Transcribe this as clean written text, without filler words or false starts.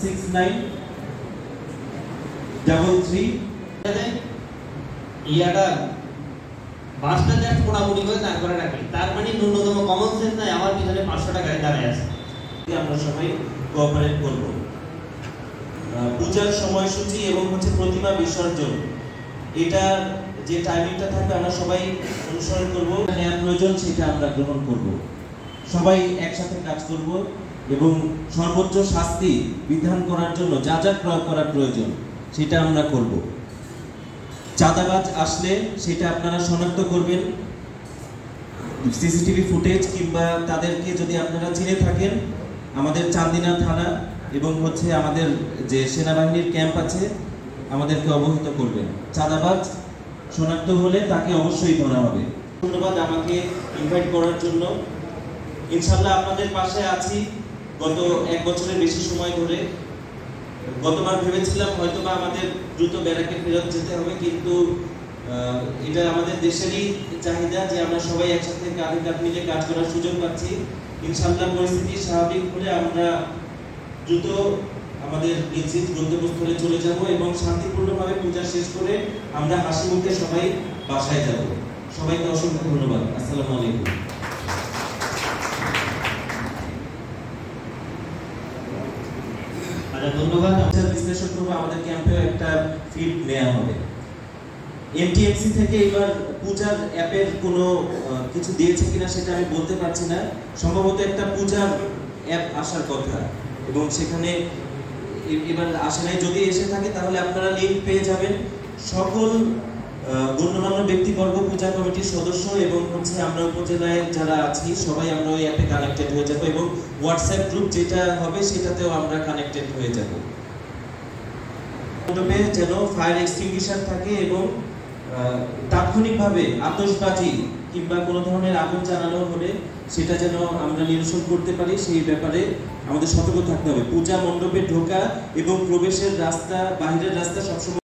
6933 ইয়াটা master tax মোটামুটি করে তারপরে রাখি, তার মানে ন্যূনতম কমন সেন্স নাই আমার পিছনে 500 টাকায় দাঁড়ায় আছে। আমরা সবাই কোঅপারেট করব। পূজার সময়সূচি এবং প্রতিমা বিসর্জন, এটা যে টাইমিংটা থাকবে আমরা সবাই অনুসরণ করব, নেওয়া প্রয়োজন সেটা আমরা গ্রহণ করব। সবাই একসাথে কাজ করব এবং সর্বোচ্চ শাস্তি বিধান করার জন্য যা যা প্রয়োগ করার প্রয়োজন সেটা আমরা করব। চাঁদাবাজ আসলে সেটা আপনারা শনাক্ত করবেন, সিসিটিভি ফুটেজ কিংবা তাদেরকে যদি আপনারা চিনে থাকেন আমাদের চান্দিনা থানা এবং আমাদের যে সেনাবাহিনীর ক্যাম্প আছে আমাদেরকে অবহিত করবেন। চাঁদাবাজ শনাক্ত হলে তাকে অবশ্যই ধরা হবে। ধন্যবাদ আমাকে ইনভাইট করার জন্য। ইনশাআল্লাহ আপনাদের পাশে আছি গত 1 বছরের বেশি সময় ধরে। গতবার ভেবেছিলাম হয়তোবা আমাদের দ্রুত ব্যারাকে ফেরত যেতে হবে, কিন্তু এটা আমাদের দেশেরই চাহিদা যে আমরা সবাই একসাথে কাঁধে কাঁধ মিলে কাজ করার সুযোগ পাচ্ছি। ইনশাআল্লাহ পরিস্থিতি স্বাভাবিক হলে আমরা দ্রুত আমাদের নিজ গন্তব্যস্থলে চলে যাব এবং শান্তিপূর্ণভাবে পূজা শেষ করে আমরা হাসি মুখে সবাই বাসায় যাব। সবাইকে অসংখ্য ধন্যবাদ। আসসালামু আলাইকুম। ধন্যবাদ। বিশ্লেষণ করবো, আমাদের ক্যাম্পেও একটা ফিড নেওয়া হবে। এমটিএমসি থেকে এবার পূজার অ্যাপের কোনো কিছু দিয়েছে কিনা সেটা আমি বলতে পারছি না, সম্ভবত একটা পূজার অ্যাপ আসার কথা এবং সেখানে এবার আসে নাই। যদি এসে থাকে তাহলে আপনারা লিংক পেয়ে যাবেন। সকল গণ্যমান্য ব্যক্তিবর্গ, পূজা কমিটির সদস্য এবং আমরা উপজেলায় যারা আছি সবাই আমরা ওই অ্যাপে কানেক্টেড হয়ে যাব এবং হোয়াটসঅ্যাপ গ্রুপ যেটা হবে সেটাতেও আমরা কানেক্টেড হয়ে যাব। মণ্ডপে যেন ফায়ার এক্সটিংগুইশার থাকে এবং তাৎক্ষণিকভাবে আতশবাজি কিংবা কোনো ধরনের আগুন জ্বালানো হলে সেটা যেন আমরা নিরসন করতে পারি, সেই ব্যাপারে আমাদের সতর্ক থাকতে হবে। পূজা মণ্ডপে ঢোকা এবং প্রবেশের রাস্তা, বাহিরের রাস্তা সবসময়